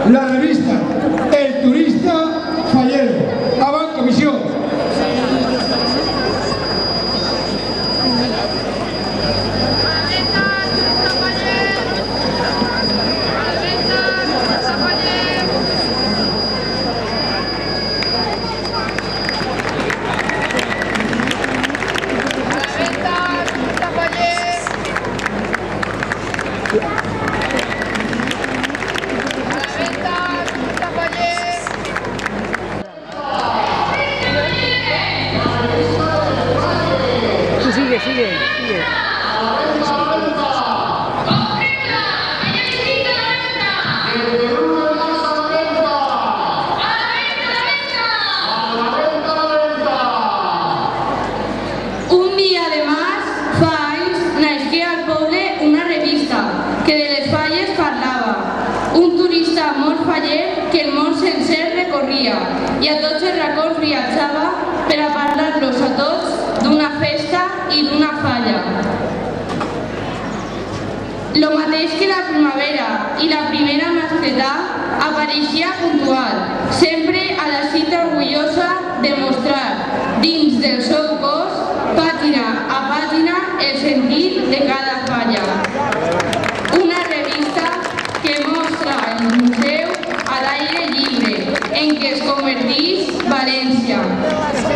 la revista El Turista Fallero. Avant comissió. Sigue. Un día de más, fa anys, nasqué al poble una revista que de les falles parlava. Un turista molt faller que el món sencer recorria i a tots els racons viatjava per a parlar-los a tots d'una festa i d'una falla. Lo mateix que la primavera i la primera mascletà apareixia puntual, sempre a la cita orgullosa de mostrar dins del seu cos, pàgina a pàgina, el sentit de cada falla. Una revista que mostra el museu a l'aire lliure, en què es converteix València.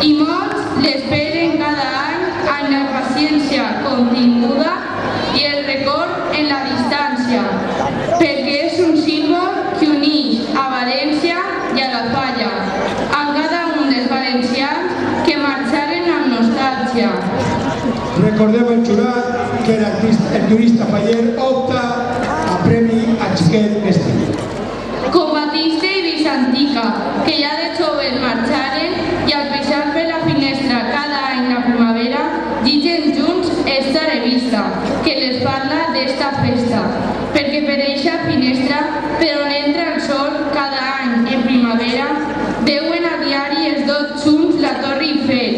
I molts l'esperen cada any amb la paciència continguda i el record en la distància, perquè és un símbol que uneix a València i a la falla, amb cada un dels valencians que marxaren amb nostàlgia. Recordem el jurat que el turista faller opta a Premi a Xiquet Estiu. Com Batista i Vicentica, que ja de joves marxaren i al peixar per la finestra cada any la primavera, lligen junts esta revista que les parla d'esta festa, perquè per eixa finestra, per on entra el sol cada any en primavera, veuen a diari els dos junts la Torre Eiffel,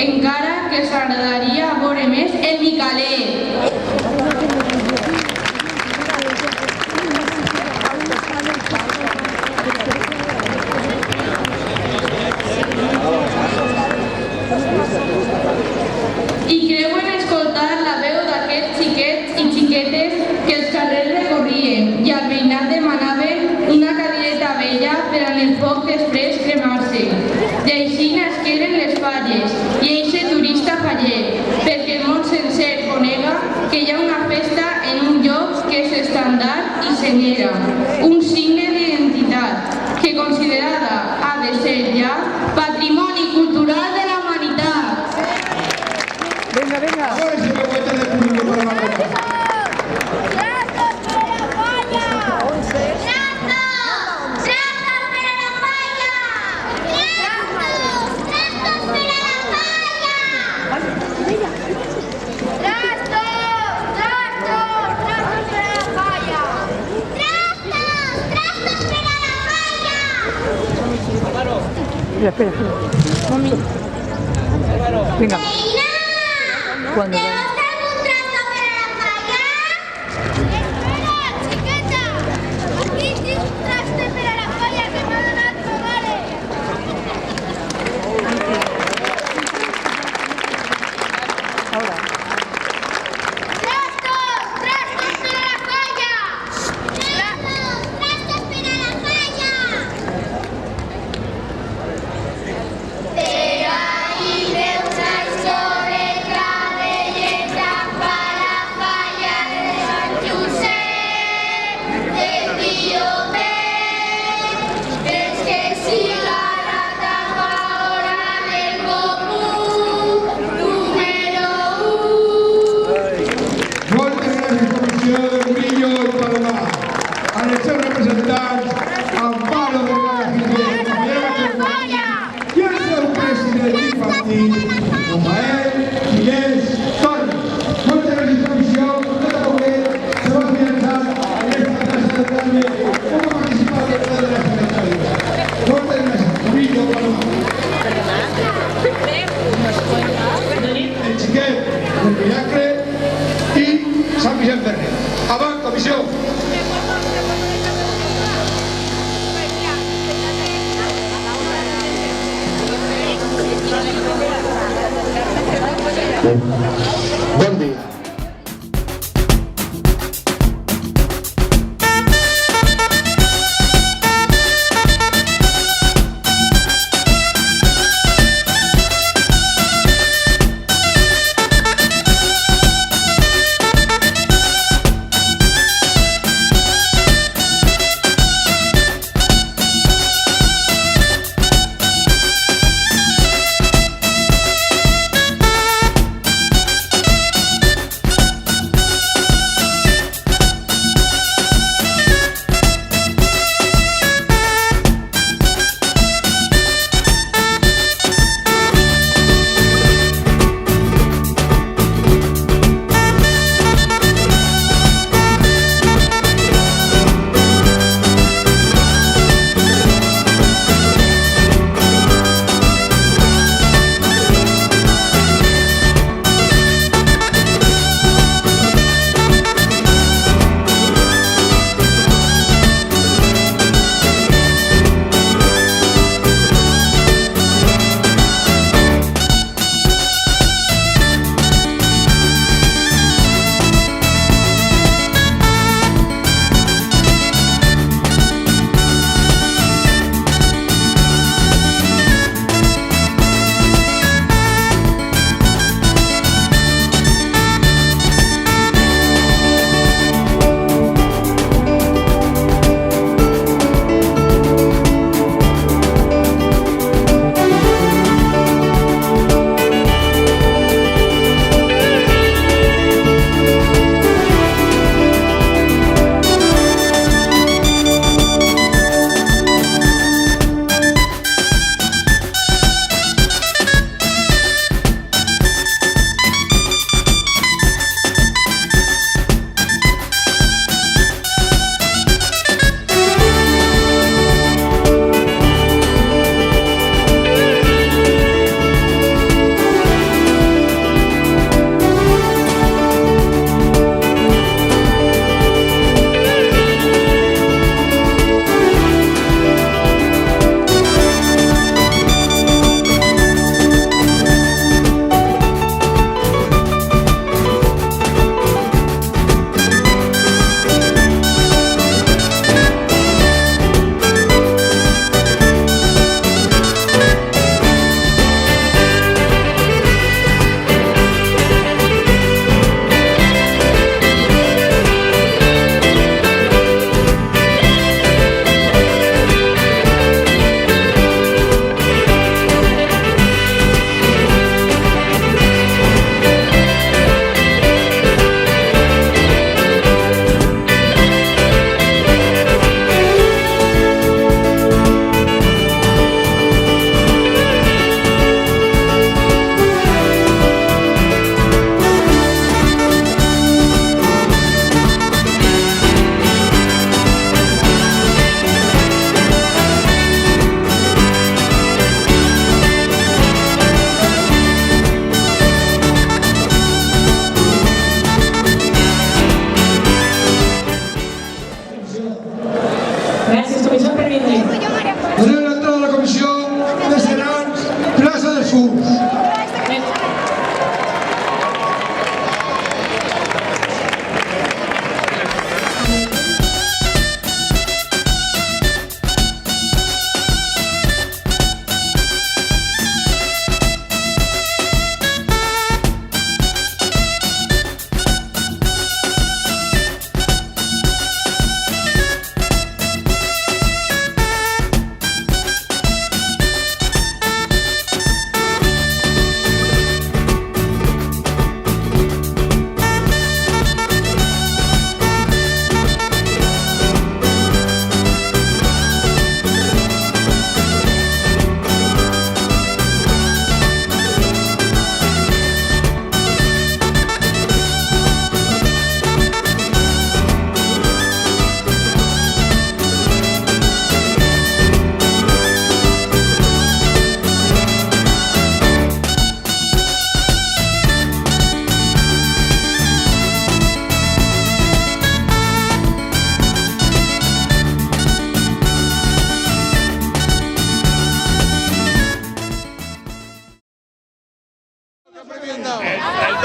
encara que s'agradaria veure més el Micalet. I creuen escoltar la veu d'aquests xiquets i xiquetes que els carrers recorrien i al veïnat demanaven una cadireta vella per en el foc després cremar-se. I així nasqueren les falles i eixe turista faller, perquè el món sencer conega que hi ha una festa en un lloc que és estandard i senyera, un signe d'identitat que considerada ha de ser ja patrimoni cultural de la humanitat. Venga. Ahora sí que cuenta de público para la boca. Espera. Venga. Cuando Sant Vicent Ferrer. Avant, comissió. Bon dia.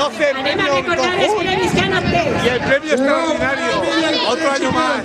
12 premios recordar els premis que han obtès. y el premio extraordinario. Otro año más.